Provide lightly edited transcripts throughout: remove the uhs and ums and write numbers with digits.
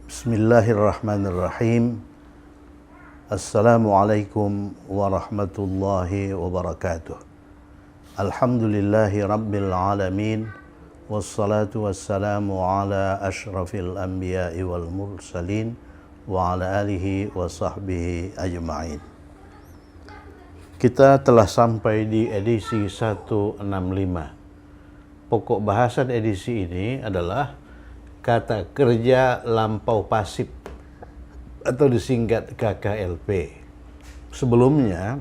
Bismillahirrahmanirrahim. Assalamualaikum warahmatullahi wabarakatuh. Alhamdulillahi rabbil alamin. Wassalatu wassalamu ala ashrafil anbiya'i wal mursalin wa ala alihi wa sahbihi ajma'in. Kita telah sampai di edisi 165. Pokok bahasan edisi ini adalah kata kerja lampau pasif atau disingkat KKLP. Sebelumnya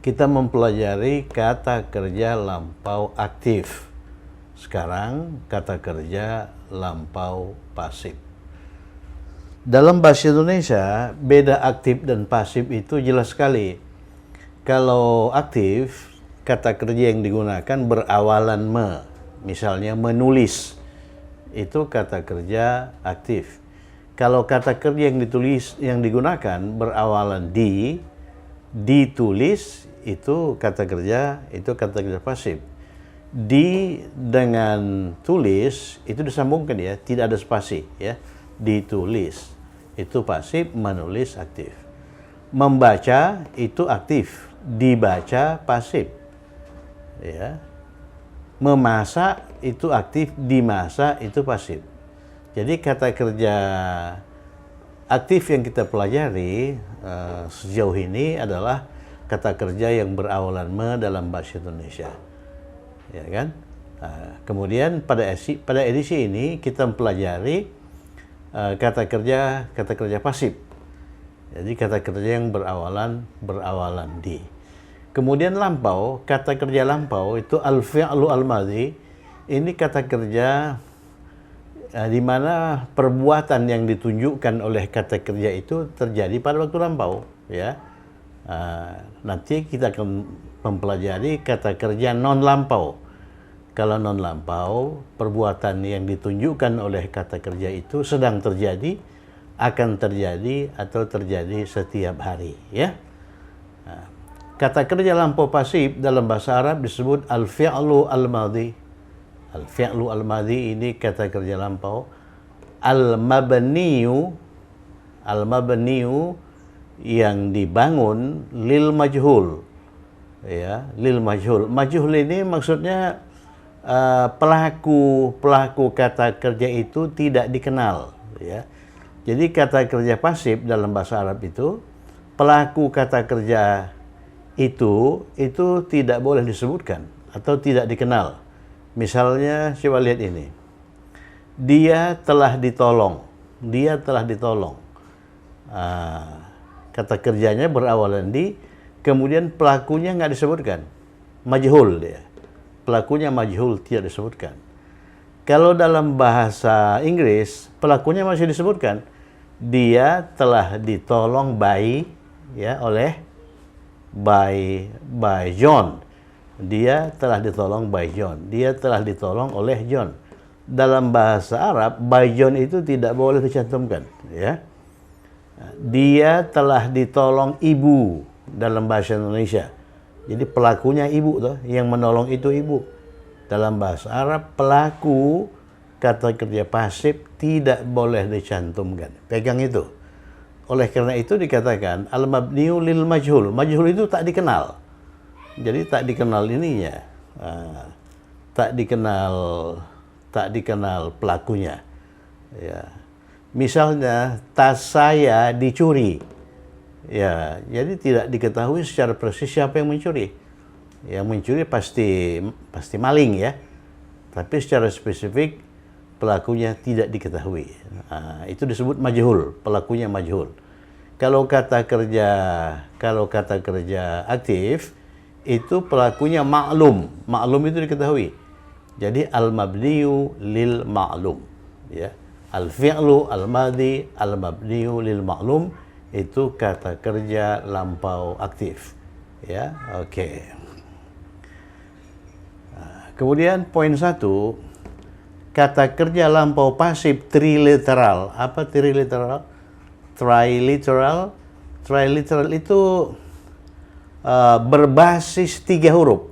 kita mempelajari kata kerja lampau aktif. Sekarang kata kerja lampau pasif. Dalam bahasa Indonesia, beda aktif dan pasif itu jelas sekali. Kalau aktif, kata kerja yang digunakan berawalan me. Misalnya menulis. Itu kata kerja aktif. Kalau kata kerja yang digunakan berawalan di, ditulis, itu kata kerja pasif. Di dengan tulis itu disambungkan ya, tidak ada spasi ya. Ditulis itu pasif, menulis aktif. Membaca itu aktif, dibaca pasif. Ya. Memasak itu aktif, dimasak itu pasif. Jadi kata kerja aktif yang kita pelajari sejauh ini adalah kata kerja yang berawalan me dalam bahasa Indonesia. Ya kan? Kemudian pada edisi ini kita mempelajari kata kerja pasif. Jadi kata kerja yang berawalan di. Kemudian lampau, kata kerja lampau itu al-fi'lu al-madhi. Ini kata kerja di mana perbuatan yang ditunjukkan oleh kata kerja itu terjadi pada waktu lampau, ya. Nanti kita akan mempelajari kata kerja non lampau. Kalau non lampau, perbuatan yang ditunjukkan oleh kata kerja itu sedang terjadi, akan terjadi atau terjadi setiap hari, ya. Kata kerja lampau pasif dalam bahasa Arab disebut al-fi'lu al-madhi. Al-fi'lu al-madhi ini kata kerja lampau. Al-mabniyu yang dibangun lil majhul. Ya, lil majhul. Majhul ini maksudnya pelaku kata kerja itu tidak dikenal, ya. Jadi kata kerja pasif dalam bahasa Arab itu pelaku kata kerja itu tidak boleh disebutkan atau tidak dikenal. Misalnya coba lihat ini. Dia telah ditolong. Kata kerjanya berawalan di, kemudian pelakunya nggak disebutkan. Majhul dia. Pelakunya majhul, tidak disebutkan. Kalau dalam bahasa Inggris, pelakunya masih disebutkan. Dia telah ditolong by John. Dia telah ditolong by John. Dia telah ditolong oleh John. Dalam bahasa Arab, by John itu tidak boleh dicantumkan, ya. Dia telah ditolong ibu dalam bahasa Indonesia. Jadi pelakunya ibu tuh, yang menolong itu ibu. Dalam bahasa Arab, pelaku kata kerja pasif tidak boleh dicantumkan. Pegang itu. Oleh karena itu dikatakan al-mabniyu lil majhul. Majhul itu tak dikenal. Jadi tak dikenal ininya. Tak dikenal pelakunya. Ya. Misalnya tas saya dicuri. Ya, jadi tidak diketahui secara persis siapa yang mencuri. Yang mencuri pasti maling ya. Tapi secara spesifik pelakunya tidak diketahui. Itu disebut majhul, pelakunya majhul. Kalau kata kerja aktif itu pelakunya ma'lum. Ma'lum itu diketahui. Jadi al-mabniyu lil ma'lum, ya. Al-fi'lu al-madhi al-mabniyu lil ma'lum itu kata kerja lampau aktif, ya. Oke. Kemudian poin 1, kata kerja lampau pasif triliteral. Apa triliteral? Triliteral itu berbasis 3 huruf.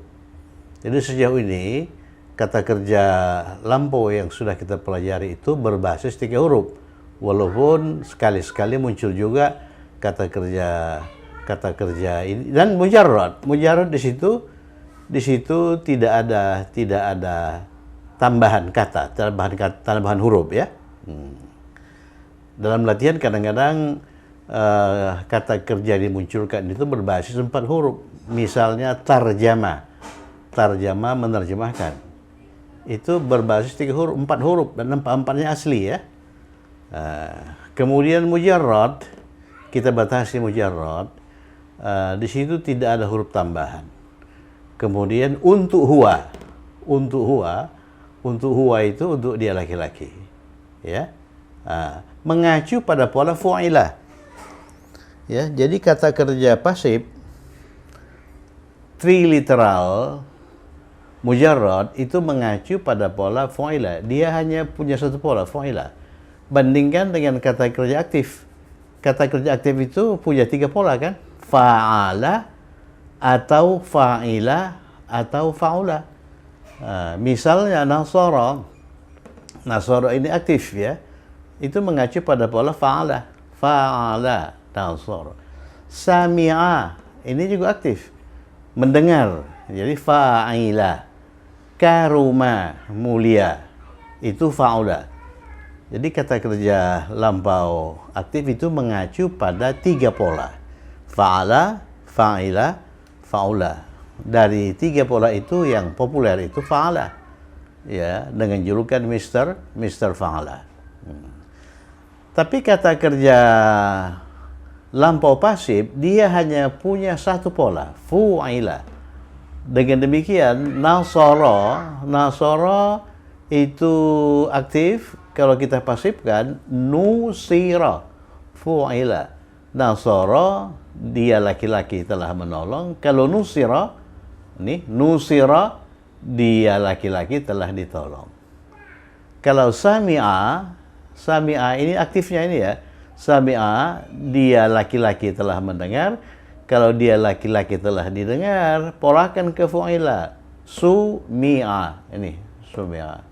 Jadi sejauh ini kata kerja lampau yang sudah kita pelajari itu berbasis 3 huruf. Walaupun sekali-sekali muncul juga kata kerja ini dan mujarrad. Mujarrad di situ tidak ada tambahan kata, tambahan huruf ya. Dalam latihan kadang-kadang kata kerja dimunculkan itu berbasis 4 huruf. Misalnya tarjama menerjemahkan. Itu berbasis 4 huruf dan 4-4-nya asli ya. Kemudian mujarrad, kita batasi mujarrad. Di situ tidak ada huruf tambahan. Kemudian untuk huwa itu untuk dia laki-laki. Ya. Mengacu pada pola fu'ilah. Ya, jadi kata kerja pasif triliteral mujarrad itu mengacu pada pola fu'ilah. Dia hanya punya satu pola fu'ilah. Bandingkan dengan kata kerja aktif. Kata kerja aktif itu punya 3 pola kan? Fa'ala atau fa'ila atau fa'ula. Misalnya nasara ini aktif ya. Itu mengacu pada pola fa'ala. Fa'ala nasara. Sami'a ini juga aktif. Mendengar. Jadi fa'ila. Karuma mulia. Itu fa'ula. Jadi kata kerja lampau aktif itu mengacu pada 3 pola. Fa'ala, fa'ila, fa'ula. Dari 3 pola itu yang populer itu fa'ala. Ya, dengan julukan Mr. Fa'ala. Tapi kata kerja lampau pasif dia hanya punya satu pola, fu'ila. Dengan demikian nasara itu aktif. Kalau kita pasifkan nusira fu'ila. Nasara dia laki-laki telah menolong. Kalau nusira dia laki-laki telah ditolong. Kalau sami'a ini aktifnya ini ya. Sami'a dia laki-laki telah mendengar. Kalau dia laki-laki telah didengar, polakan ke fu'ila. Sumi'a. Ini sumi'a.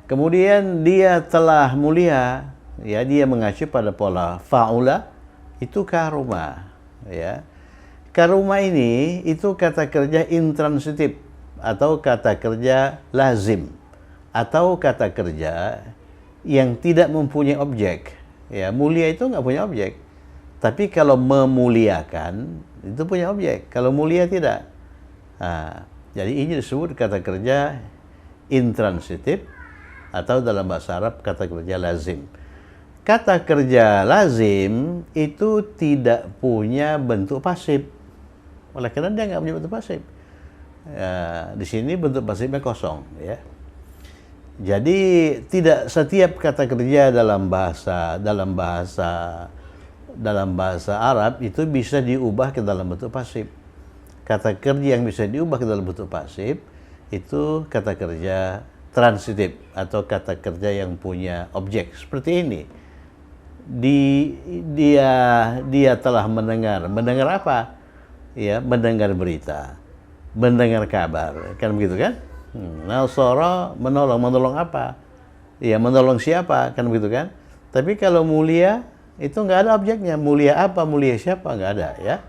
Kemudian dia telah mulia, ya, dia mengacu pada pola fa'ula, itu karuma, ya. Karuma ini itu kata kerja intransitif atau kata kerja lazim atau kata kerja yang tidak mempunyai objek. Ya, mulia itu nggak punya objek. Tapi kalau memuliakan itu punya objek. Kalau mulia tidak. Jadi ini disebut kata kerja intransitif atau dalam bahasa Arab kata kerja lazim. Kata kerja lazim itu tidak punya bentuk pasif. Oleh karena dia nggak punya bentuk pasif. Di sini bentuk pasifnya kosong, ya. Jadi tidak setiap kata kerja dalam bahasa Arab itu bisa diubah ke dalam bentuk pasif. Kata kerja yang bisa diubah ke dalam bentuk pasif itu kata kerja transitif atau kata kerja yang punya objek seperti ini. Dia telah mendengar apa? Ya, mendengar berita, mendengar kabar, kan begitu kan? Nasara menolong apa? Ya, menolong siapa, kan begitu kan? Tapi kalau mulia itu nggak ada objeknya. Mulia apa? Mulia siapa? Nggak ada, ya.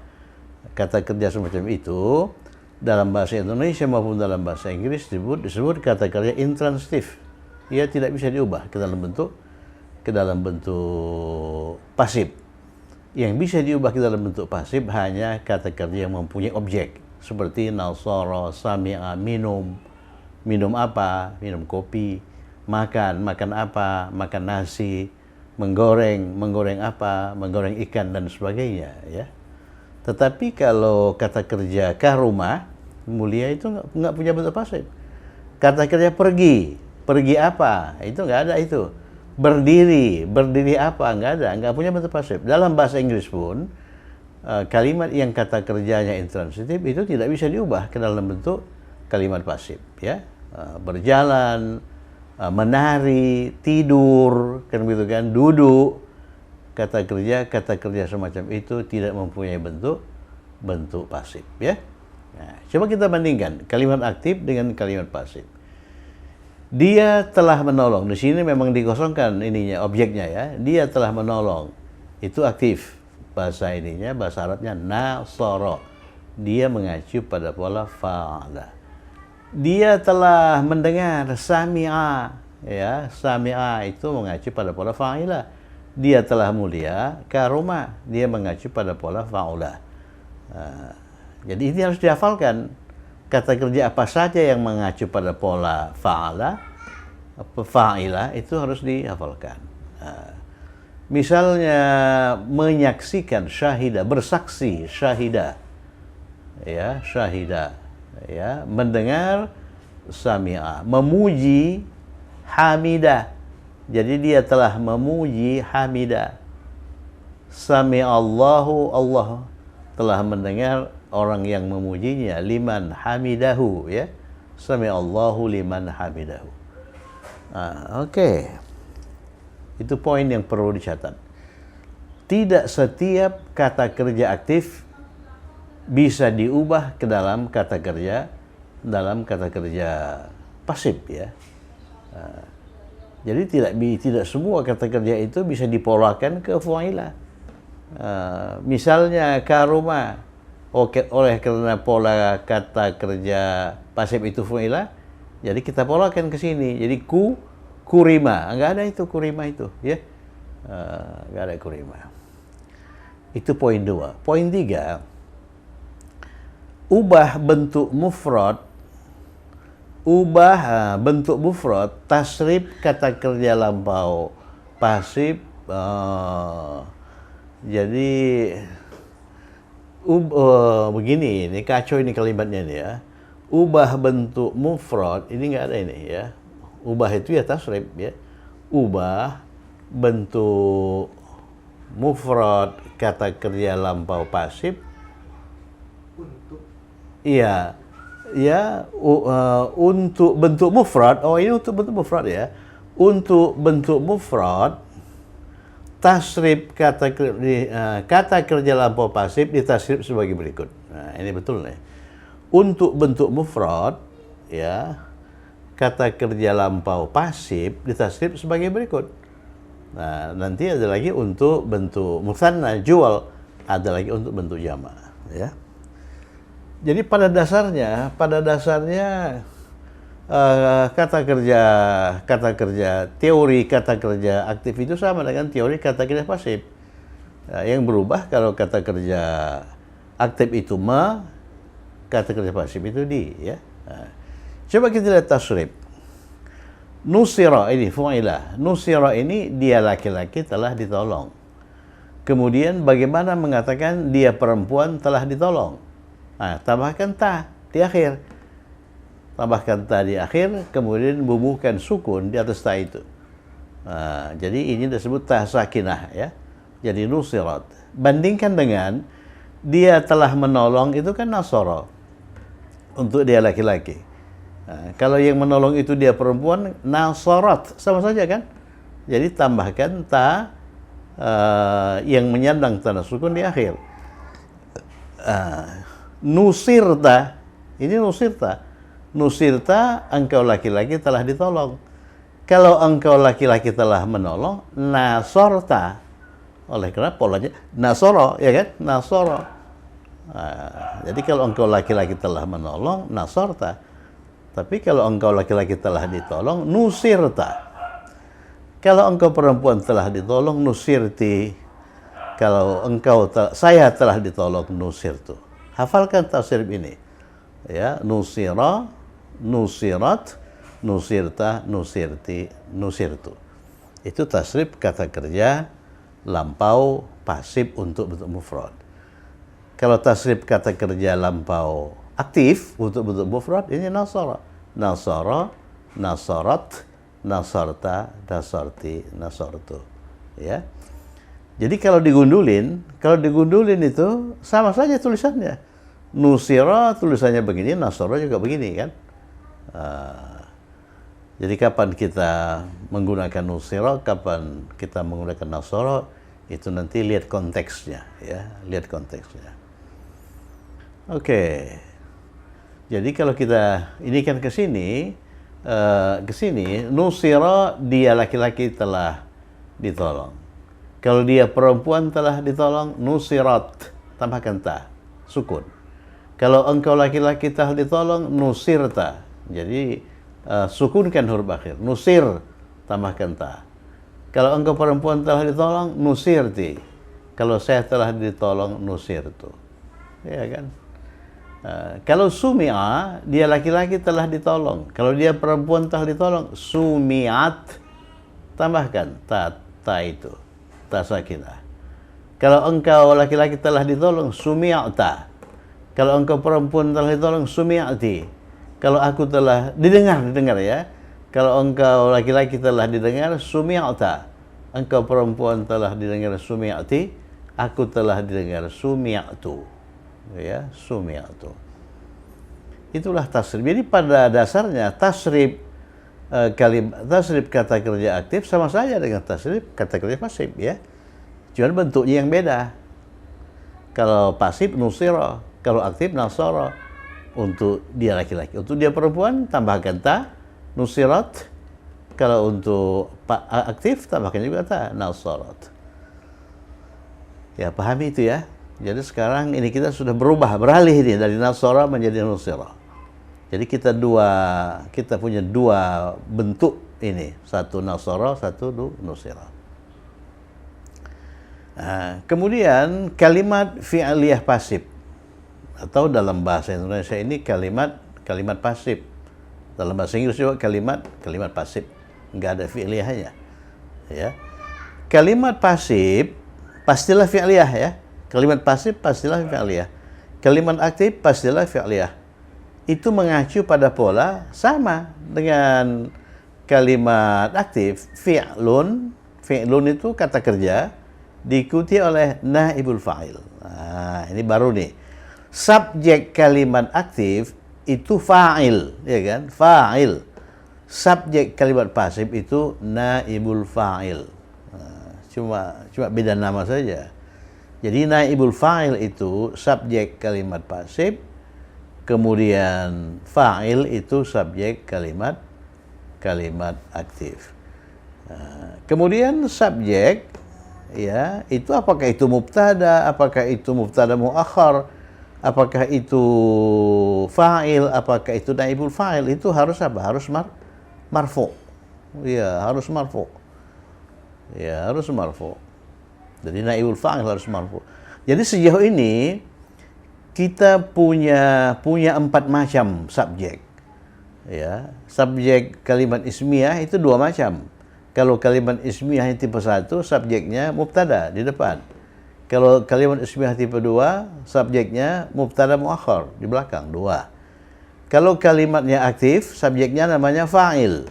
Kata kerja semacam itu dalam bahasa Indonesia maupun dalam bahasa Inggris disebut kata kerja intransitif. Ia tidak bisa diubah ke dalam bentuk pasif. Yang bisa diubah ke dalam bentuk pasif hanya kata kerja yang mempunyai objek seperti nasara, sami'a, minum apa? Minum kopi. Makan apa? Makan nasi. Menggoreng apa? Menggoreng ikan dan sebagainya, ya. Tetapi kalau kata kerja karuma, mulia itu nggak punya bentuk pasif. Kata kerja pergi apa? Itu nggak ada itu. Berdiri apa? Nggak punya bentuk pasif. Dalam bahasa Inggris pun, kalimat yang kata kerjanya intransitif itu tidak bisa diubah ke dalam bentuk kalimat pasif, ya. Berjalan, menari, tidur, kan begitu kan, duduk. Kata kerja semacam itu tidak mempunyai bentuk pasif, ya. Nah, coba kita bandingkan kalimat aktif dengan kalimat pasif. Dia telah menolong. Di sini memang dikosongkan ininya, objeknya ya. Dia telah menolong. Itu aktif. Bahasa ininya, bahasa Arabnya nasara. Dia mengacu pada pola fa'ala. Dia telah mendengar, sami'a, ya. Sami'a itu mengacu pada pola fa'ila. Dia telah mulia, karuma. Dia mengacu pada pola fa'ula. Jadi ini harus dihafalkan. Kata kerja apa saja yang mengacu pada pola fa'ala, fa'ila, itu harus dihafalkan. Misalnya menyaksikan, syahida, bersaksi, syahida, ya, syahida, ya, mendengar, sami'a, memuji, hamida. Jadi dia telah memuji, hamida. Sami'allahu, Allah telah mendengar orang yang memujinya, liman hamidahu, ya. Sami'allahu liman hamidahu. Oke. Itu poin yang perlu dicatat. Tidak setiap kata kerja aktif bisa diubah ke dalam kata kerja pasif, ya. Jadi tidak semua kata kerja itu bisa dipolakan ke fa'ila. Misalnya karuma, oleh karena pola kata kerja pasif itu fa'ila, jadi kita polakan ke sini. Jadi kurima, enggak ada itu kurima itu, ya. Enggak ada kurima. Itu poin 2. Poin 3, ubah bentuk mufrad, tasrif kata kerja lampau pasif. Jadi begini, ini kacau ini kalimatnya nih, ya. Ubah bentuk mufrad, ini nggak ada ini, ya. Ubah itu ya tasrif, ya. Ubah bentuk mufrad kata kerja lampau pasif. Iya. Ya, untuk bentuk mufrad. Oh, ini untuk bentuk mufrad, ya. Untuk bentuk mufrad, tasrif kata kerja lampau pasif ditasrif sebagai berikut. Nah, ini betul nih. Untuk bentuk mufrad, ya, kata kerja lampau pasif ditasrif sebagai berikut. Nah, nanti ada lagi untuk bentuk mutsanna, jual, ada lagi untuk bentuk jamak, ya. Jadi pada dasarnya teori kata kerja aktif itu sama dengan teori kata kerja pasif. Yang berubah kalau kata kerja aktif itu kata kerja pasif itu di, ya. Coba kita lihat tasrif. Nusira ini fu'ilah. Nusira ini dia laki-laki telah ditolong. Kemudian bagaimana mengatakan dia perempuan telah ditolong? Tambahkan ta di akhir. Kemudian bubuhkan sukun di atas ta itu. Jadi ini disebut ta sakinah, ya. Jadi nusirat. Bandingkan dengan dia telah menolong, itu kan nasara. Untuk dia laki-laki. Kalau yang menolong itu dia perempuan, nasarat, sama saja kan? Jadi tambahkan ta yang menyandang tanda sukun di akhir. Nusirta, ini nusirta, engkau laki-laki telah ditolong. Kalau engkau laki-laki telah menolong, nasorta, oleh karena polanya nasoro, ya kan? Nasoro. Jadi kalau engkau laki-laki telah menolong, nasorta. Tapi kalau engkau laki-laki telah ditolong, nusirta. Kalau engkau perempuan telah ditolong, nusirti. Kalau saya telah ditolong, nusirtu. Hafalkan tasrif ini, ya. Nusira, nusirat, nusirta, nusirti, nusirtu. Itu tasrif kata kerja lampau pasif untuk bentuk mufrad. Kalau tasrif kata kerja lampau aktif untuk bentuk mufrad, ini nasara, nasarat, nasarta, nasarti, nasartu, ya. Jadi kalau digundulin itu sama saja tulisannya. Nusira tulisannya begini, nasara juga begini, kan? Jadi kapan kita menggunakan nusira, kapan kita menggunakan nasara, itu nanti lihat konteksnya, ya, lihat konteksnya. Oke. Jadi kalau kita ini kan ke sini, nusira dia laki-laki telah ditolong. Kalau dia perempuan telah ditolong, nusirat, tambahkan ta, sukun. Kalau engkau laki-laki telah ditolong, nusirta. Jadi sukunkan huruf akhir, nusir, tambahkan ta. Kalau engkau perempuan telah ditolong, nusirti. Kalau saya telah ditolong, nusirtu. Ya kan? Kalau sumi'a, dia laki-laki telah ditolong. Kalau dia perempuan telah ditolong, sumi'at, tambahkan ta itu, ta sakinah. Kalau engkau laki-laki telah ditolong, sumi'ata. Kalau engkau perempuan telah ditolong, sumi'ati. Kalau aku telah didengar ya. Kalau engkau laki-laki telah didengar, sumi'ata. Engkau perempuan telah didengar, sumi'ati. Aku telah didengar, sumi'atu. Ya, sumi'atu. Itulah tasrif. Jadi pada dasarnya tasrif tasrif kata kerja aktif sama saja dengan tasrif kata kerja pasif ya. Cuma bentuknya yang beda. Kalau pasif nusira, kalau aktif nasara. Untuk dia laki-laki, untuk dia perempuan tambahkan ta, nusirat. Kalau untuk aktif tambahkan juga ta, nasarat. Ya, pahami itu ya. Jadi sekarang ini kita sudah beralih ini dari nasara menjadi nusira. Jadi kita punya dua bentuk ini, satu nasara, satu nusira. Nah, kemudian kalimat fi'liyah pasif atau dalam bahasa Indonesia ini kalimat pasif. Dalam bahasa Inggris juga kalimat pasif, nggak ada fi'liyahnya. Ya, kalimat pasif pastilah fi'liyah ya. Kalimat pasif pastilah fi'liyah. Kalimat aktif pastilah fi'liyah. Itu mengacu pada pola sama dengan kalimat aktif. Fi'lun itu kata kerja diikuti oleh naibul fa'il. Nah, ini baru nih. Subjek kalimat aktif itu fa'il, ya kan? Fa'il. Subjek kalimat pasif itu naibul fa'il. Nah, cuma beda nama saja. Jadi naibul fa'il itu subjek kalimat pasif, kemudian fa'il itu subjek kalimat aktif. Nah, kemudian subjek ya, itu apakah itu mubtada, apakah itu mubtada muakhar, apakah itu fa'il, apakah itu naibul fa'il, itu harus apa? Harus marfu. Ya, harus marfu. Ya, harus marfu. Jadi naibul fa'il harus marfu. Jadi sejauh ini kita punya 4 macam subjek. Ya, subjek kalimat ismiyah itu 2 macam. Kalau kalimat ismiyah yang tipe 1, subjeknya mubtada di depan. Kalau kalimat ismiyah tipe 2, subjeknya mubtada muakhar di belakang, 2. Kalau kalimatnya aktif, subjeknya namanya fa'il.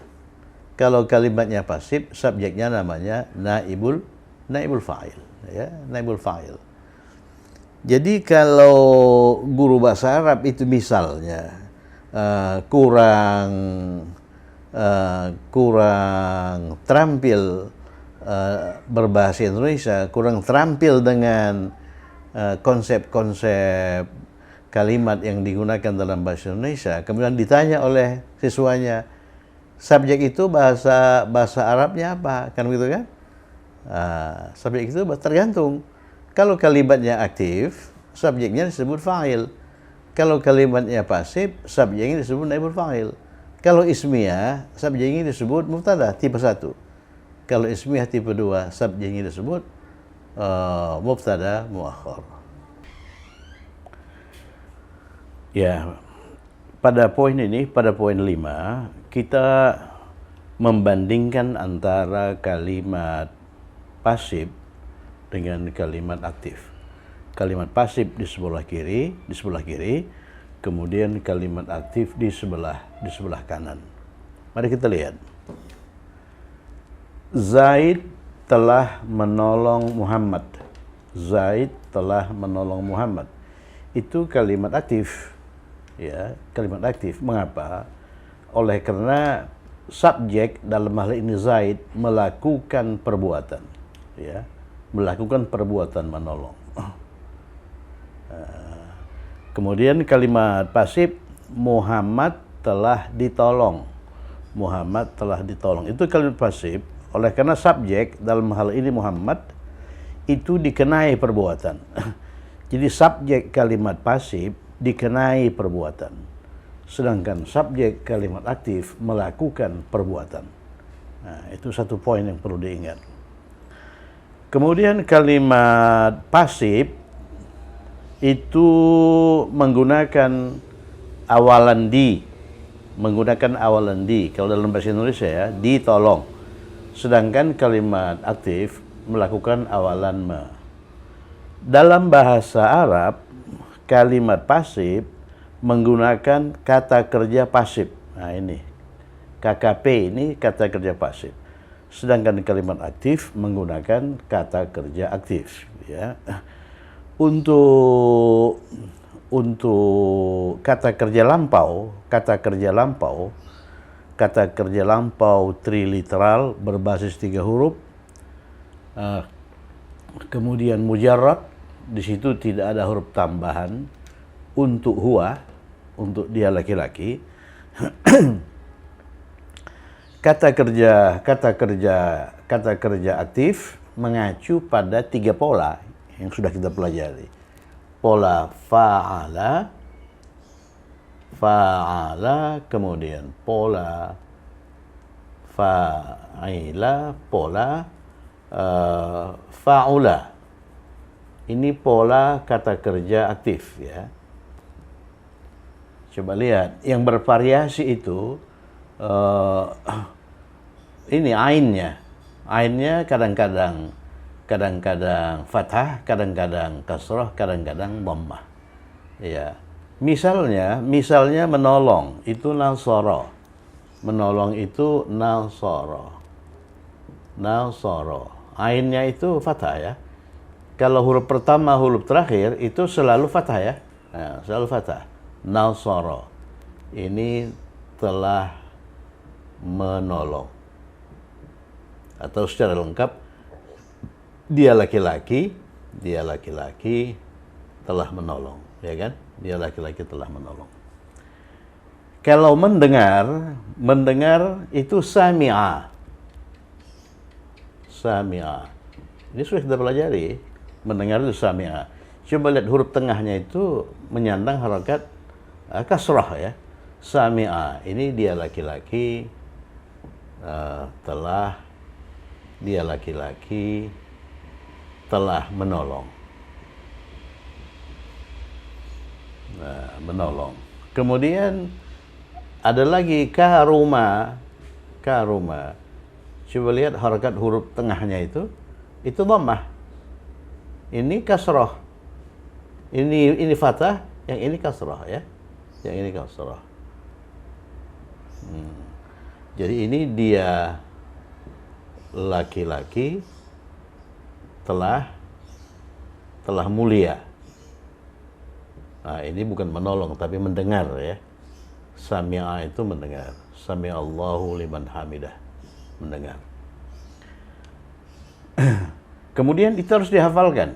Kalau kalimatnya pasif, subjeknya namanya naibul fa'il, ya, naibul fa'il. Jadi kalau guru bahasa Arab itu misalnya kurang terampil berbahasa Indonesia, kurang terampil dengan konsep-konsep kalimat yang digunakan dalam bahasa Indonesia, kemudian ditanya oleh siswanya, subjek itu bahasa Arabnya apa? Kan begitu kan? Subjek itu tergantung. Kalau kalimatnya aktif, subjeknya disebut fa'il. Kalau kalimatnya pasif, subjeknya disebut naibul fa'il. Kalau ismiyah, subjeknya disebut mubtada tipe 1. Kalau ismiyah tipe 2, subjeknya disebut mubtada muakhar. Ya, pada poin 5, kita membandingkan antara kalimat pasif dengan kalimat aktif. Kalimat pasif di sebelah kiri, kemudian kalimat aktif di sebelah kanan. Mari kita lihat. Zaid telah menolong Muhammad. Zaid telah menolong Muhammad. Itu kalimat aktif. Ya, kalimat aktif. Mengapa? Oleh karena subjek dalam hal ini Zaid melakukan perbuatan, ya, melakukan perbuatan menolong. Kemudian kalimat pasif Muhammad telah ditolong. Muhammad telah ditolong. Itu kalimat pasif. Oleh karena subjek dalam hal ini Muhammad itu dikenai perbuatan. Jadi subjek kalimat pasif dikenai perbuatan. Sedangkan subjek kalimat aktif melakukan perbuatan. Nah, itu satu poin yang perlu diingat. Kemudian kalimat pasif itu menggunakan awalan di. Menggunakan awalan di. Kalau dalam bahasa Indonesia ya, ditolong. Sedangkan kalimat aktif melakukan awalan me. Dalam bahasa Arab, kalimat pasif menggunakan kata kerja pasif. Nah ini, KKP ini kata kerja pasif. Sedangkan kalimat aktif menggunakan kata kerja aktif. Ya. Untuk kata kerja lampau, kata kerja lampau triliteral berbasis 3 huruf. Kemudian mujarrad, di situ tidak ada huruf tambahan. Untuk huwa, untuk dia laki-laki. Kata kerja aktif mengacu pada 3 pola yang sudah kita pelajari. Pola fa'ala, kemudian pola fa'ila, pola fa'ula. Ini pola kata kerja aktif ya. Coba lihat, yang bervariasi itu ini ainnya. Ainnya kadang-kadang fathah, kadang-kadang kasrah, kadang-kadang dhammah. Ya. Misalnya menolong itu nasara. Menolong itu nasara. Ainnya itu fathah ya. Kalau huruf pertama, huruf terakhir itu selalu fathah ya. Nah, selalu fathah. Nasara. Ini telah menolong. Atau secara lengkap, dia laki-laki telah menolong, ya kan? Dia laki-laki telah menolong. Kalau mendengar itu sami'a. Ini sudah kita pelajari. Mendengar itu sami'a. Coba lihat huruf tengahnya itu menyandang harakat kasrah ya. Sami'a. Ini dia laki-laki telah menolong. Nah, menolong. Kemudian ada lagi karuma. Coba lihat harakat huruf tengahnya itu dhammah. Ini kasrah. Ini fathah, yang ini kasrah ya. Yang ini kasrah. Jadi ini dia laki-laki telah mulia. Nah, ini bukan menolong tapi mendengar ya. Sami'a itu mendengar. Sami'allahu liman hamidah. Mendengar. Kemudian itu harus dihafalkan.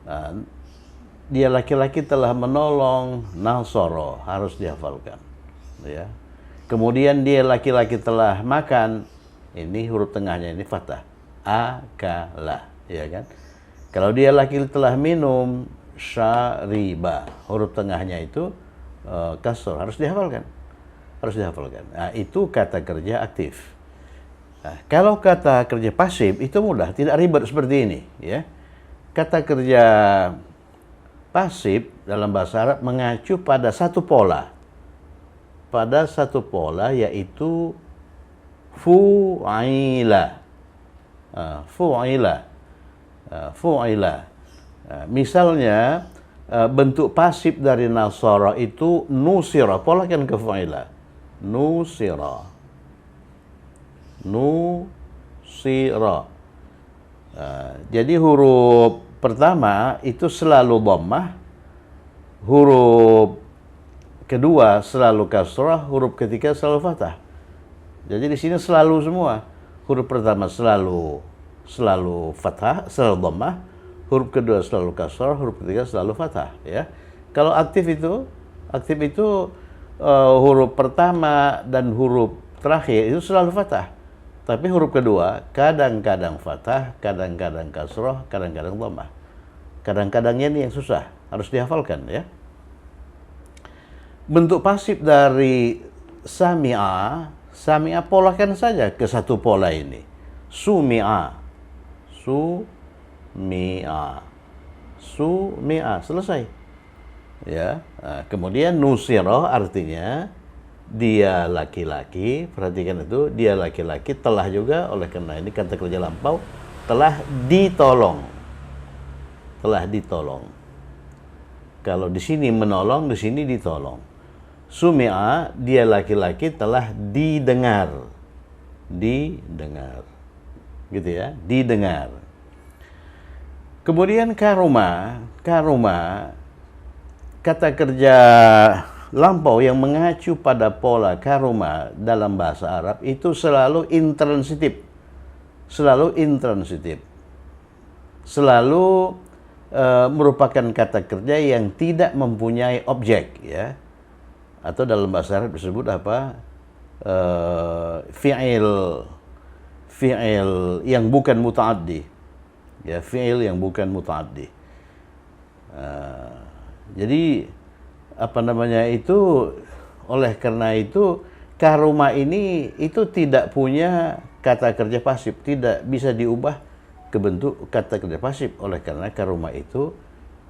Nah, dia laki-laki telah menolong, nasara, harus dihafalkan. Ya. Kemudian dia laki-laki telah makan, ini huruf tengahnya ini fathah. Akala, ya kan? Kalau dia laki-laki telah minum, syariba, huruf tengahnya itu kasr, harus dihafalkan. Nah, itu kata kerja aktif. Nah, kalau kata kerja pasif itu mudah, tidak ribet seperti ini, ya. Kata kerja pasif dalam bahasa Arab mengacu pada satu pola. Yaitu fu'ila. Misalnya bentuk pasif dari nasara itu nusira, polakan ke fu'ila. Nusira. Jadi huruf pertama itu selalu dhammah, huruf kedua selalu kasrah, huruf ketiga selalu fathah. Jadi di sini selalu semua. Huruf pertama selalu fathah, selalu dhammah, huruf kedua selalu kasrah, huruf ketiga selalu fathah, ya. Kalau aktif itu Aktif itu huruf pertama dan huruf terakhir itu selalu fathah. Tapi huruf kedua kadang-kadang fathah, kadang-kadang kasroh, kadang-kadang dhammah. Kadang-kadangnya ini yang susah, harus dihafalkan ya. Bentuk pasif dari sami'a, sami'a polakan saja ke satu pola ini. Sumi'a, sumi'a, sumi'a, selesai. Ya, nah, kemudian nusiro artinya dia laki-laki, perhatikan itu, dia laki-laki telah juga, oleh karena ini kata kerja lampau, telah ditolong. Telah ditolong. Kalau di sini menolong, di sini ditolong. Sumi'a, dia laki-laki telah didengar. Didengar. Gitu ya, didengar. Kemudian karuma, kata kerja lampau yang mengacu pada pola karuma dalam bahasa Arab itu selalu intransitif. Selalu intransitif. Selalu merupakan kata kerja yang tidak mempunyai objek ya. Atau dalam bahasa Arab disebut apa? Fi'il yang bukan muta'addi. Ya, fi'il yang bukan muta'addi. Jadi apa namanya itu, oleh karena itu karuma ini itu tidak punya kata kerja pasif, tidak bisa diubah ke bentuk kata kerja pasif, oleh karena karuma itu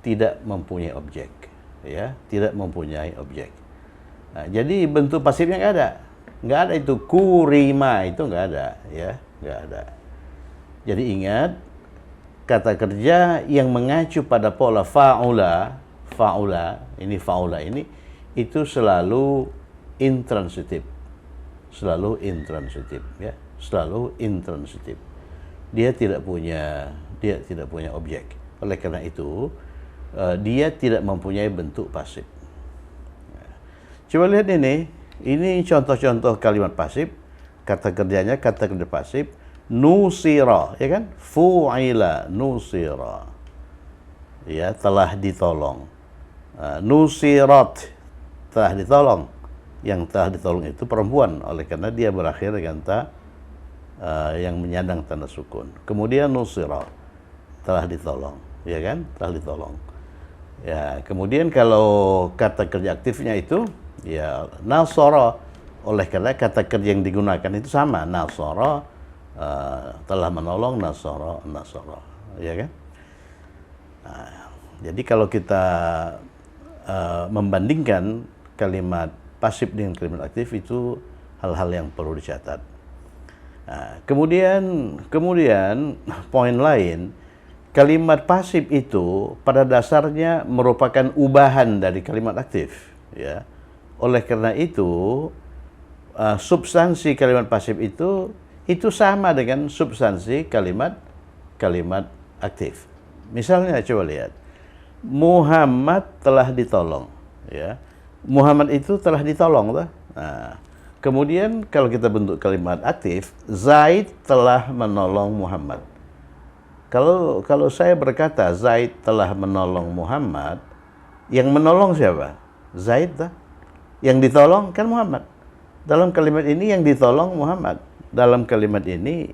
tidak mempunyai objek ya, tidak mempunyai objek. Nah, jadi bentuk pasifnya nggak ada itu kurima, itu nggak ada ya, nggak ada. Jadi ingat, kata kerja yang mengacu pada pola fa'ula ini itu selalu intransitif. Selalu intransitif ya, selalu intransitif. Dia tidak punya objek. Oleh karena itu, dia tidak mempunyai bentuk pasif. Coba lihat ini contoh-contoh kalimat pasif, kata kerjanya kata kerja pasif. Nusira, ya kan? Fu'ila, nusira. Ya, telah ditolong. Nusirat, telah ditolong. Yang telah ditolong itu perempuan, oleh karena dia berakhir dengan ta yang menyandang tanda sukun. Kemudian nusira, telah ditolong, ya kan? Telah ditolong. Ya, kemudian kalau kata kerja aktifnya itu ya nasara, oleh karena kata kerja yang digunakan itu sama, nasara, telah menolong, nasara, ya kan? Nah, jadi kalau kita membandingkan kalimat pasif dengan kalimat aktif, itu hal-hal yang perlu dicatat. Nah, kemudian poin lain, kalimat pasif itu pada dasarnya merupakan ubahan dari kalimat aktif, ya. Oleh karena itu substansi kalimat pasif itu sama dengan substansi kalimat aktif. Misalnya coba lihat, Muhammad telah ditolong, ya. Muhammad itu telah ditolong, tuh. Nah, kemudian kalau kita bentuk kalimat aktif, Zaid telah menolong Muhammad. Kalau saya berkata Zaid telah menolong Muhammad, yang menolong siapa? Zaid, tuh. Yang ditolong kan Muhammad. Dalam kalimat ini yang ditolong Muhammad. Dalam kalimat ini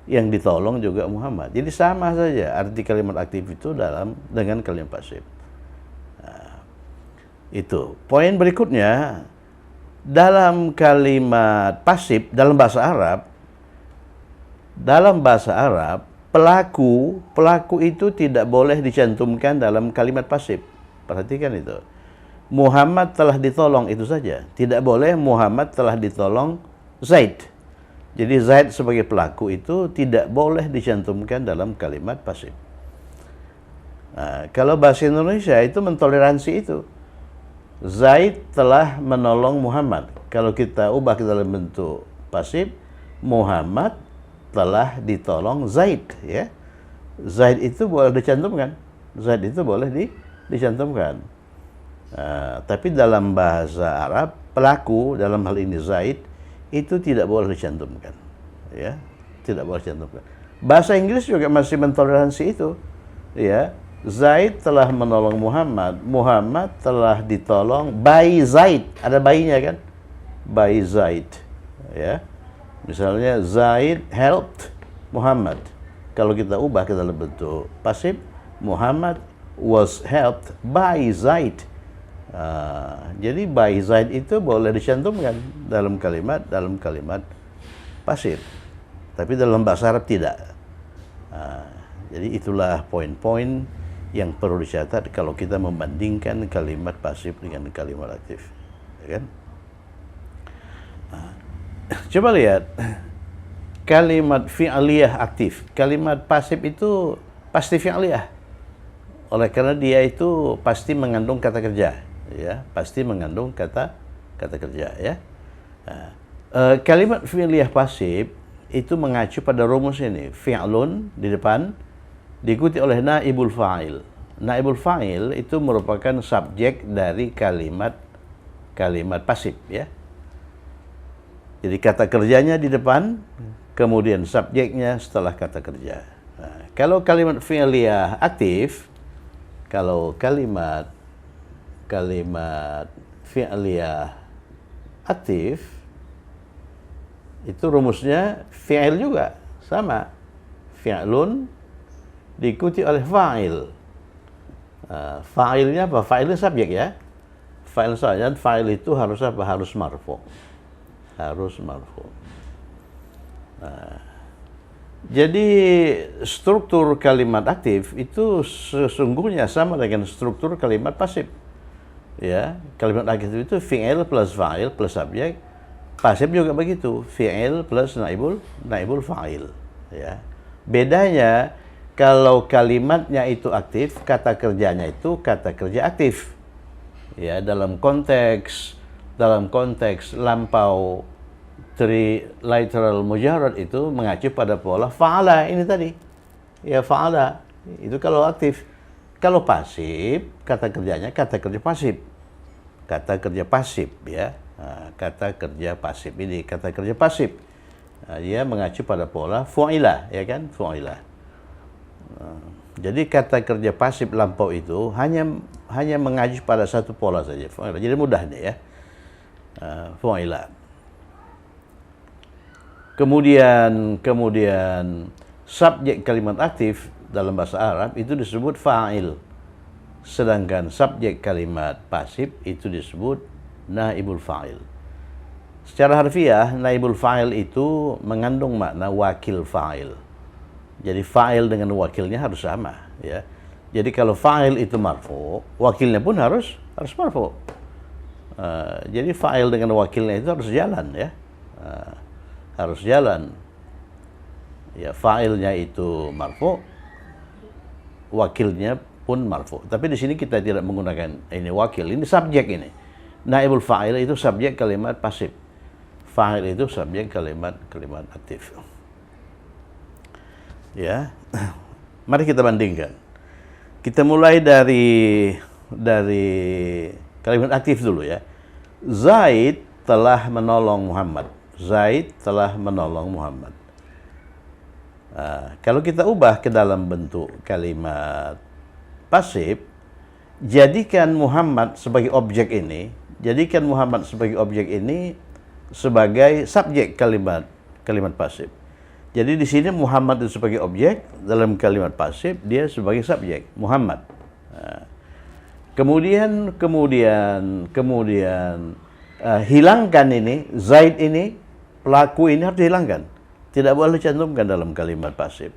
yang ditolong juga Muhammad. Jadi sama saja arti kalimat aktif itu dengan kalimat pasif. Nah, itu. Poin berikutnya, dalam kalimat pasif dalam bahasa Arab, pelaku itu tidak boleh dicantumkan dalam kalimat pasif. Perhatikan itu. Muhammad telah ditolong, itu saja. Tidak boleh Muhammad telah ditolong Zaid. Jadi Zaid sebagai pelaku itu tidak boleh dicantumkan dalam kalimat pasif. Nah, kalau bahasa Indonesia itu mentoleransi itu. Zaid telah menolong Muhammad. Kalau kita ubah ke dalam bentuk pasif, Muhammad telah ditolong Zaid, ya. Zaid itu boleh dicantumkan. Zaid itu boleh dicantumkan. Tapi dalam bahasa Arab, pelaku dalam hal ini Zaid itu tidak boleh dicantumkan, ya, tidak boleh dicantumkan. Bahasa Inggris juga masih mentoleransi itu, ya. Zaid telah menolong Muhammad. Muhammad telah ditolong by Zaid. Ada bayinya kan? By Zaid. Ya. Misalnya Zaid helped Muhammad. Kalau kita ubah ke dalam bentuk pasif, Muhammad was helped by Zaid. Jadi by Zaid itu boleh dicantumkan dalam kalimat pasif. Tapi dalam bahasa Arab tidak. Jadi itulah poin-poin yang perlu dicatat kalau kita membandingkan kalimat pasif dengan kalimat aktif, ya kan? Coba lihat kalimat fi'liyah aktif. Kalimat pasif itu pasti fi'liyah. Oleh karena dia itu pasti mengandung kata kerja, ya, pasti mengandung kata kerja, ya. Kalimat fi'liyah pasif itu mengacu pada rumus ini, fi'lun di depan diikuti oleh naibul fa'il. Naibul fa'il itu merupakan subjek dari kalimat pasif, ya. Jadi kata kerjanya di depan, kemudian subjeknya setelah kata kerja. Kalau kalimat fi'liyah aktif, kalau kalimat fi'liyah aktif itu rumusnya fi'il juga sama. Fi'lun diikuti oleh fa'il. Fa'ilnya apa? Fa'ilnya subjek, ya. Fa'il saja, fa'il itu harus apa? Harus marfu. Harus marfu. Jadi struktur kalimat aktif itu sesungguhnya sama dengan struktur kalimat pasif. Ya, kalimat aktif itu fi'il plus fa'il plus subjek. Pasif juga begitu, fi'il plus naibul fa'il, ya. Bedanya kalau kalimatnya itu aktif, kata kerjanya itu kata kerja aktif. Ya, dalam konteks lampau triliteral mujarrad itu mengacu pada pola fa'ala ini tadi. Ya, fa'ala. Itu kalau aktif. Kalau pasif, kata kerjanya kata kerja pasif. Kata kerja pasif, ya. Kata kerja pasif ini, kata kerja pasif. Dia mengacu pada pola fu'ilah, ya kan? Fu'ilah. Jadi kata kerja pasif lampau itu hanya mengacu pada satu pola saja, fu'ilah. Jadi mudah nih, ya. Fu'ilah. Kemudian subjek kalimat aktif dalam bahasa Arab itu disebut fa'il. Sedangkan subjek kalimat pasif itu disebut naibul fa'il. Secara harfiah, naibul fa'il itu mengandung makna wakil fa'il. Jadi fa'il dengan wakilnya harus sama, ya. Jadi kalau fa'il itu marfu, wakilnya pun harus marfu. Jadi fa'il dengan wakilnya itu harus jalan, ya. Harus jalan. Ya, fa'ilnya itu marfu, wakilnya pun marfu. Tapi di sini kita tidak menggunakan ini wakil, ini subjek ini. Naibul fa'il itu subjek kalimat pasif. Fa'il itu subjek kalimat aktif. Ya. Mari kita bandingkan. Kita mulai dari kalimat aktif dulu, ya. Zaid telah menolong Muhammad. Zaid telah menolong Muhammad. Kalau kita ubah ke dalam bentuk kalimat pasif, jadikan Muhammad sebagai objek ini, sebagai subjek kalimat pasif. Jadi di sini Muhammad itu sebagai objek, dalam kalimat pasif dia sebagai subjek, Muhammad. Kemudian hilangkan ini, Zaid ini, pelaku ini harus dihilangkan. Tidak boleh dicantumkan dalam kalimat pasif.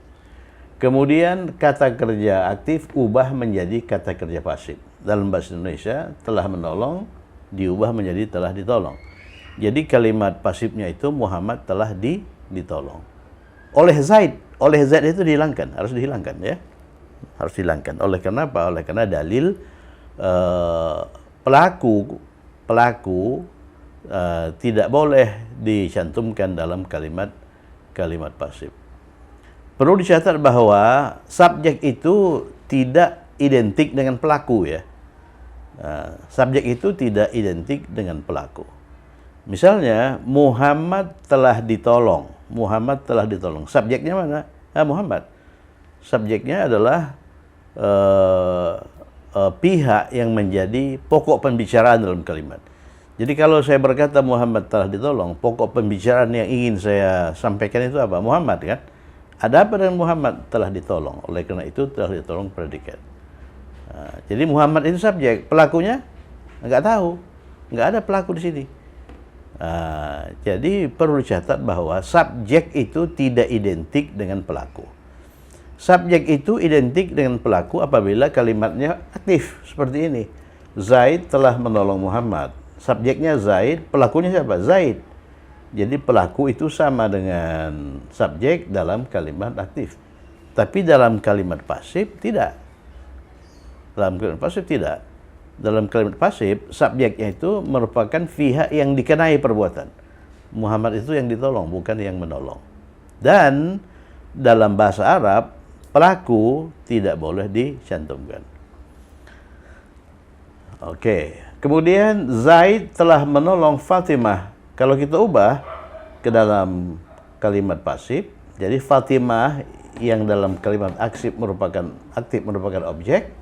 Kemudian kata kerja aktif ubah menjadi kata kerja pasif. Dalam bahasa Indonesia, telah menolong diubah menjadi telah ditolong. Jadi kalimat pasifnya itu Muhammad telah ditolong. Oleh Zaid itu dihilangkan, harus dihilangkan, ya. Harus dihilangkan. Oleh karena apa? Oleh karena dalil pelaku tidak boleh dicantumkan dalam kalimat pasif. Perlu dicatat bahwa subjek itu tidak identik dengan pelaku, ya. Subjek itu tidak identik dengan pelaku. Misalnya Muhammad telah ditolong. Subjeknya mana? Muhammad. Subjeknya adalah pihak yang menjadi pokok pembicaraan dalam kalimat. Jadi kalau saya berkata Muhammad telah ditolong, pokok pembicaraan yang ingin saya sampaikan itu apa? Muhammad kan? Ada apa dengan Muhammad telah ditolong? Oleh karena itu telah ditolong predikat. Jadi Muhammad itu subjek, pelakunya nggak tahu, nggak ada pelaku di sini. Jadi perlu dicatat bahwa subjek itu tidak identik dengan pelaku. Subjek itu identik dengan pelaku apabila kalimatnya aktif seperti ini. Zaid telah menolong Muhammad. Subjeknya Zaid, pelakunya siapa? Zaid. Jadi pelaku itu sama dengan subjek dalam kalimat aktif. Tapi dalam kalimat pasif tidak. Dalam kalimat pasif tidak. Dalam kalimat pasif, subjeknya itu merupakan pihak yang dikenai perbuatan. Muhammad itu yang ditolong, bukan yang menolong. Dan dalam bahasa Arab, pelaku tidak boleh dicantumkan. Oke. Kemudian Zaid telah menolong Fatimah. Kalau kita ubah ke dalam kalimat pasif, jadi Fatimah yang dalam kalimat aktif merupakan objek,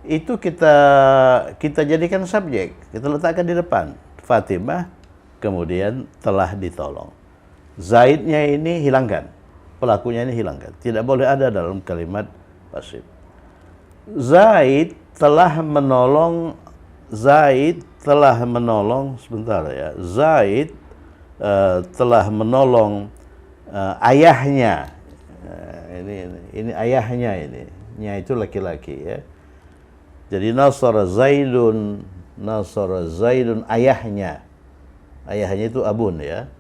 itu kita jadikan subjek, kita letakkan di depan. Fatimah kemudian telah ditolong. Zaidnya ini hilangkan, pelakunya ini hilangkan. Tidak boleh ada dalam kalimat pasif. Zaid telah menolong sebentar ya. Zaid telah menolong ayahnya. Ini ayahnya ini. Nya itu laki-laki ya. Jadi nasara Zaidun ayahnya. Ayahnya itu abun ya.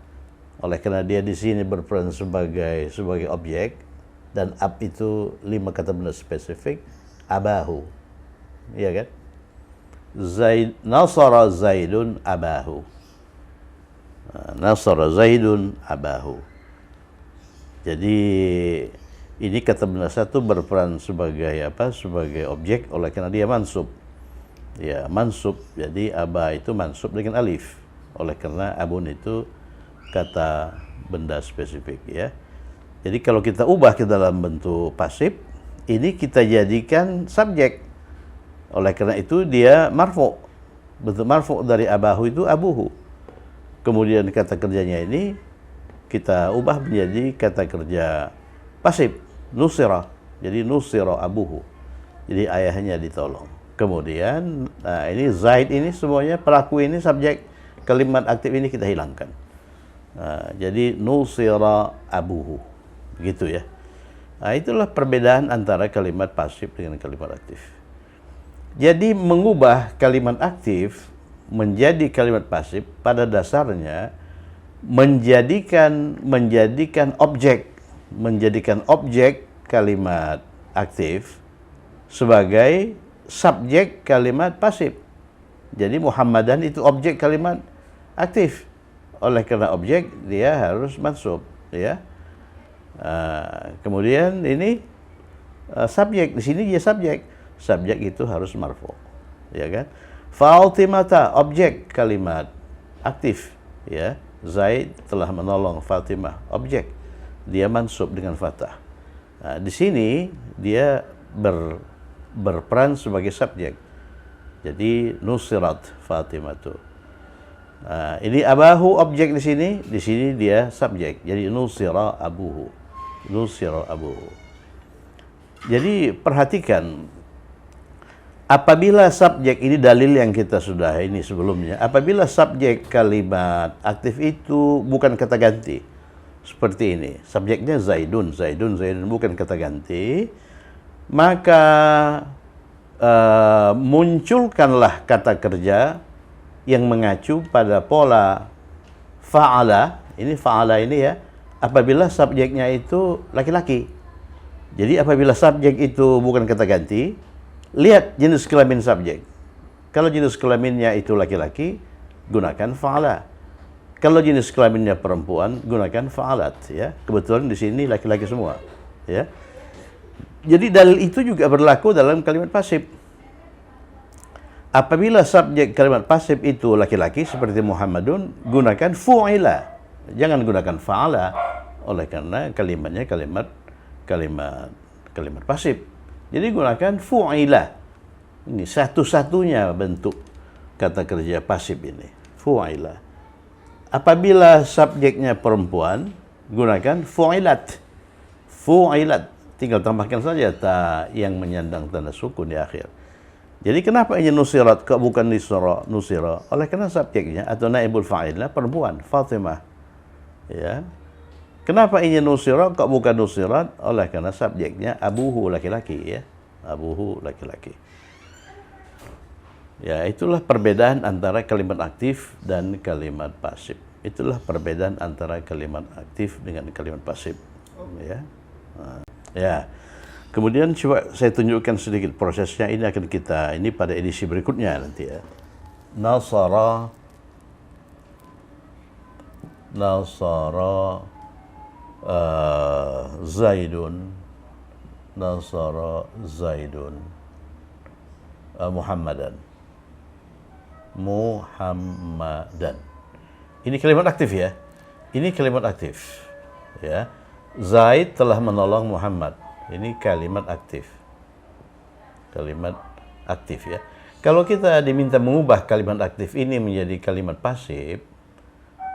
Oleh karena dia di sini berperan sebagai objek dan ab itu 5 kata benda spesifik, abahu. Iya kan? Nasara Zaidun abahu. Nasara Zaidun abahu. Jadi ini kata benda satu berperan sebagai apa? Sebagai objek oleh karena dia mansub. Ya, mansub. Jadi aba itu mansub dengan alif. Oleh karena abun itu kata benda spesifik ya. Jadi kalau kita ubah ke dalam bentuk pasif, ini kita jadikan subjek. Oleh karena itu dia marfu. Bentuk marfu dari abahu itu abuhu. Kemudian kata kerjanya ini kita ubah menjadi kata kerja pasif, nusira. Jadi nusira abuhu. Jadi ayahnya ditolong. Kemudian ini Zaid ini semuanya pelaku ini subjek, kalimat aktif ini kita hilangkan. Jadi nusira abuhu. Begitu ya. Itulah perbedaan antara kalimat pasif dengan kalimat aktif. Jadi mengubah kalimat aktif menjadi kalimat pasif pada dasarnya menjadikan objek kalimat aktif sebagai subjek kalimat pasif. Jadi Muhammadan itu objek kalimat aktif. Oleh karena objek dia harus mansub ya. Kemudian ini subjek, di sini dia subjek. Subjek itu harus marfu, ya kan? Fatimata objek kalimat aktif, ya. Zaid telah menolong Fatimah, objek. Dia mansub dengan fathah. Di sini dia berperan sebagai subjek. Jadi nusirat Fatimatu. Ini abahu objek di sini dia subjek. Jadi nusira abuhu. Nusira abuhu. Jadi perhatikan, apabila subjek ini dalil yang kita sudah ini sebelumnya, apabila subjek kalimat aktif itu bukan kata ganti, seperti ini, subjeknya Zaidun bukan kata ganti, maka munculkanlah kata kerja yang mengacu pada pola fa'ala. Ini fa'ala ini ya, apabila subjeknya itu laki-laki. Jadi apabila subjek itu bukan kata ganti, lihat jenis kelamin subjek. Kalau jenis kelaminnya itu laki-laki, gunakan fa'ala. Kalau jenis kelaminnya perempuan, gunakan fa'alat ya. Kebetulan di sini laki-laki semua, ya. Jadi dalil itu juga berlaku dalam kalimat pasif. Apabila subjek kalimat pasif itu laki-laki seperti Muhammadun, gunakan fu'ila. Jangan gunakan fa'ala oleh karena kalimatnya kalimat pasif. Jadi gunakan fu'ila. Ini satu-satunya bentuk kata kerja pasif ini. Fu'ila. Apabila subjeknya perempuan, gunakan fu'ilat. Fu'ilat. Tinggal tambahkan saja ta yang menyandang tanda sukun di akhir. Jadi kenapa ini nusirat kok bukan nusira? Oleh karena subjeknya atau naibul fa'ilnya perempuan, Fatimah. Ya. Kenapa ini nusira kok bukan nusirat? Oleh karena subjeknya abuhu laki-laki ya. Abuhu laki-laki. Ya, itulah perbedaan antara kalimat aktif dan kalimat pasif. Itulah perbedaan antara kalimat aktif dengan kalimat pasif. Ya. Ya. Kemudian coba saya tunjukkan sedikit prosesnya. Ini akan kita ini pada edisi berikutnya nanti ya. Nasara Zaidun Muhammadan. Ini kalimat aktif ya. Ini kalimat aktif. Ya. Zaid telah menolong Muhammad. Ini kalimat aktif. Kalimat aktif ya. Kalau kita diminta mengubah kalimat aktif ini menjadi kalimat pasif,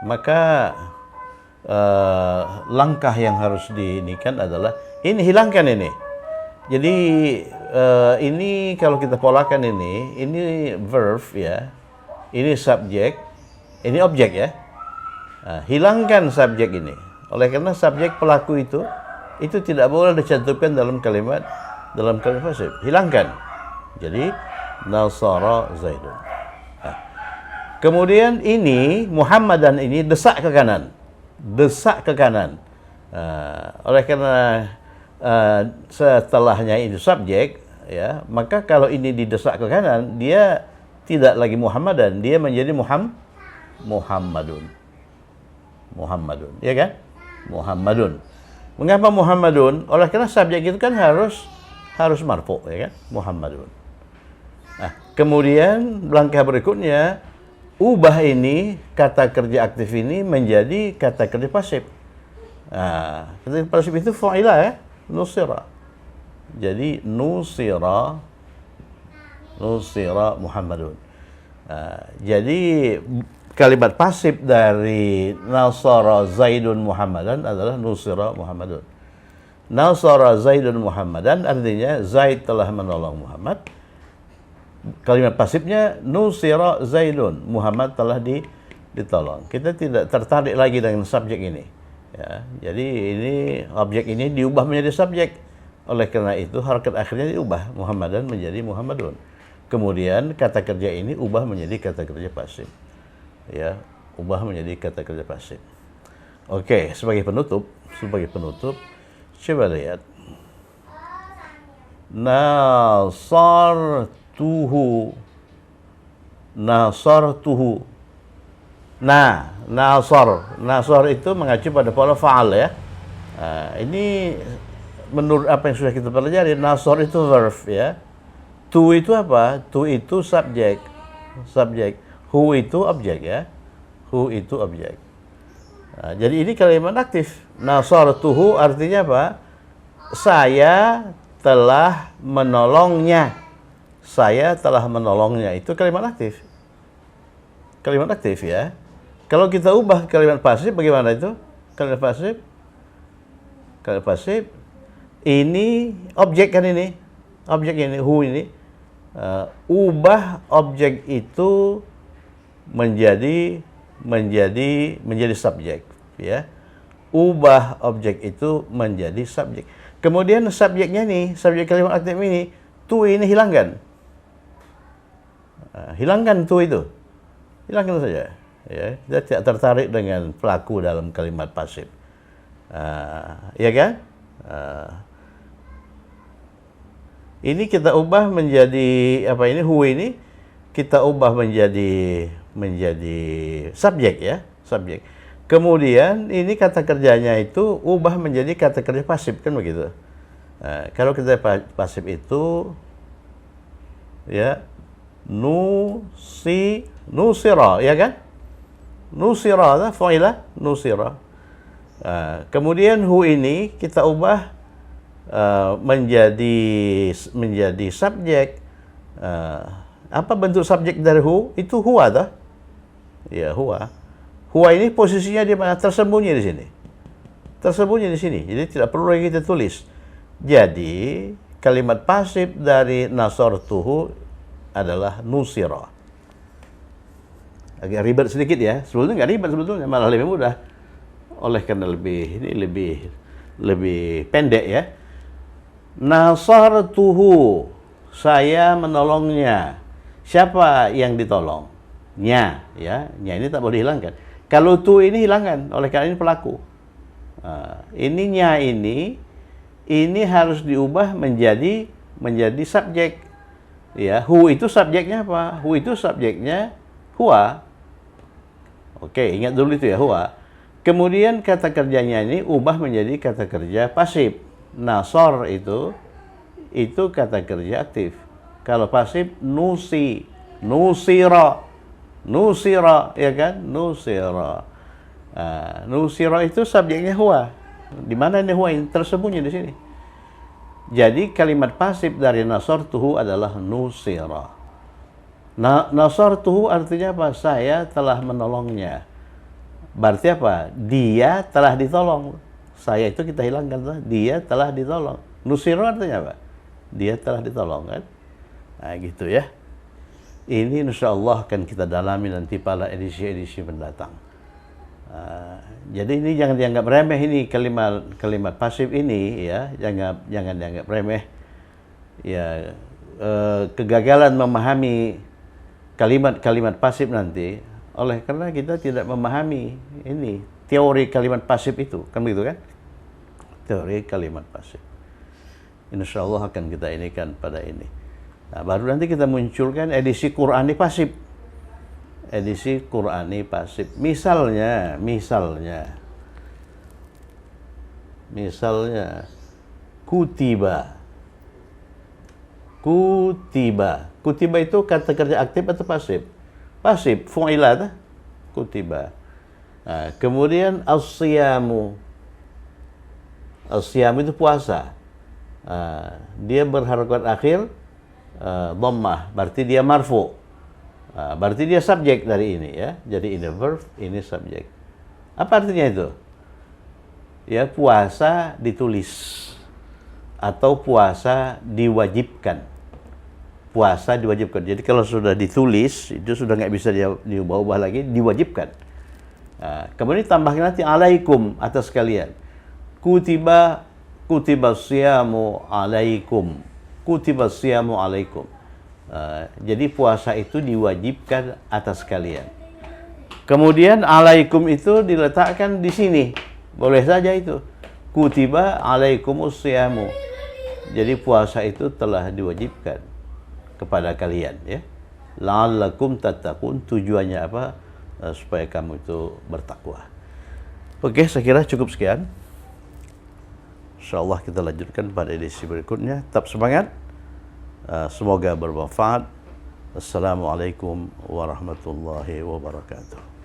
maka langkah yang harus diinikan adalah ini hilangkan ini. Jadi ini kalau kita polakan ini verb ya. Ini subjek, ini objek ya. Nah, hilangkan subjek ini. Oleh karena subjek pelaku itu tidak boleh dicantumkan dalam kalimat pasif. Hilangkan. Jadi nasara Zaidun. Nah, kemudian ini Muhammadan ini desak ke kanan. Desak ke kanan. Oleh karena setelahnya ini subjek ya, maka kalau ini didesak ke kanan, dia tidak lagi Muhammadan, dia menjadi Muhammadun, ya kan? Muhammadun. Mengapa Muhammadun? Oleh karena subjek itu kan harus marfu, ya kan? Muhammadun. Nah, kemudian langkah berikutnya ubah ini kata kerja aktif ini menjadi kata kerja pasif. Nah, kata kerja pasif itu fa'ila ya, nusira. Jadi nusira Muhammadun. Nah, jadi kalimat pasif dari nasara Zaidun Muhammadan adalah nusira Muhammadun. Nasara Zaidun Muhammadan artinya Zaid telah menolong Muhammad. Kalimat pasifnya nusira Zaidun, Muhammad telah ditolong. Kita tidak tertarik lagi dengan subjek ini. Ya, jadi ini objek ini diubah menjadi subjek. Oleh karena itu harakat akhirnya diubah Muhammadan menjadi Muhammadun. Kemudian kata kerja ini ubah menjadi kata kerja pasif. Ya, ubah menjadi kata kerja pasif. Oke, sebagai penutup, coba lihat. Nasartuhu. Nah, nasar itu mengacu pada pola fa'al ya. Nah, ini menurut apa yang sudah kita pelajari, nasar itu verb ya. Tu itu apa? Tu itu subjek. Hu itu objek ya. Hu itu objek. Nah, jadi ini kalimat aktif. Nasartuhu artinya apa? Saya telah menolongnya. Saya telah menolongnya. Itu kalimat aktif. Kalimat aktif ya. Kalau kita ubah kalimat pasif bagaimana itu? Kalimat pasif. Ini objek kan ini. Objek ini, hu ini. Ubah objek itu menjadi subjek ya. Ubah objek itu menjadi subjek. Kemudian subjeknya nih, subjek kalimat aktif ini, tu ini hilangkan. Hilangkan tu itu. Hilangkan saja ya. Kita tidak tertarik dengan pelaku dalam kalimat pasif. Ya kan? Ini kita ubah menjadi apa ini, hu ini kita ubah menjadi subjek ya, subjek. Kemudian ini kata kerjanya itu ubah menjadi kata kerja pasif kan begitu. Nah, kalau kita pasif itu ya nusira ya kan? Nusira fa'ila nusira. Kemudian hu ini kita ubah menjadi subjek. Apa bentuk subjek dari hu? Itu huwa toh? Ya, huwa. Huwa ini posisinya di mana? Tersembunyi di sini. Tersembunyi di sini. Jadi tidak perlu lagi kita tulis. Jadi kalimat pasif dari nasartuhu adalah nusira. Agak ribet sedikit ya. Sebetulnya nggak ribet, sebetulnya malah lebih mudah. Oleh karena lebih pendek ya. Nasartuhu, saya menolongnya. Siapa yang ditolong? Nya, ya. Nya ini tak boleh dihilangkan. Kalau tu ini hilangkan, oleh karena ini pelaku. Ini nya ini harus diubah menjadi subjek. Ya, hu itu subjeknya apa? Hu itu subjeknya huwa. Oke, ingat dulu itu ya, huwa. Kemudian kata kerjanya ini ubah menjadi kata kerja pasif. Nasor itu kata kerja aktif. Kalau pasif nusira, ya kan? Nusira. Nusira itu subjeknya huwa. Di mana ini huwa? Tersembunyi di sini. Jadi kalimat pasif dari nasartuhu adalah nusira. Nasartuhu artinya apa? Saya telah menolongnya. Berarti apa? Dia telah ditolong. Saya itu kita hilangkan. Dia telah ditolong. Nusira artinya apa? Dia telah ditolong kan? Nah gitu ya. Ini insyaallah akan kita dalami nanti pada edisi-edisi mendatang. Jadi ini jangan dianggap remeh, ini kalimat pasif ini ya, jangan dianggap remeh. Ya, kegagalan memahami kalimat pasif nanti oleh karena kita tidak memahami ini teori kalimat pasif itu, kan begitu kan? Teori kalimat pasif. Insyaallah akan kita inikan pada ini. Nah, baru nanti kita munculkan edisi Qur'ani pasif. Edisi Qur'ani pasif. Misalnya kutiba. Kutiba itu kata kerja aktif atau pasif? Pasif, fu'ilat, kutiba. Nah, kemudian as-siyamu. As-siyamu itu puasa. Dia berharakat akhir dhammah, berarti dia marfu. Berarti dia subjek dari ini ya. Jadi ini verb, ini subjek. Apa artinya itu? Ya, puasa ditulis atau puasa diwajibkan. Puasa diwajibkan. Jadi kalau sudah ditulis, itu sudah nggak bisa diubah-ubah lagi, diwajibkan. Kemudian tambahkan nanti alaikum atas kalian. Kutiba siyamu alaikum. Kutiba siyamu alaikum. Jadi puasa itu diwajibkan atas kalian. Kemudian alaikum itu diletakkan di sini. Boleh saja itu. Kutiba alaikumus siyamu. Jadi puasa itu telah diwajibkan kepada kalian ya. La'allakum tattaqun, tujuannya apa? Supaya kamu itu bertakwa. Oke, saya kira cukup sekian. Insyaallah kita lanjutkan pada edisi berikutnya. Tetap semangat. Semoga bermanfaat. Assalamualaikum warahmatullahi wabarakatuh.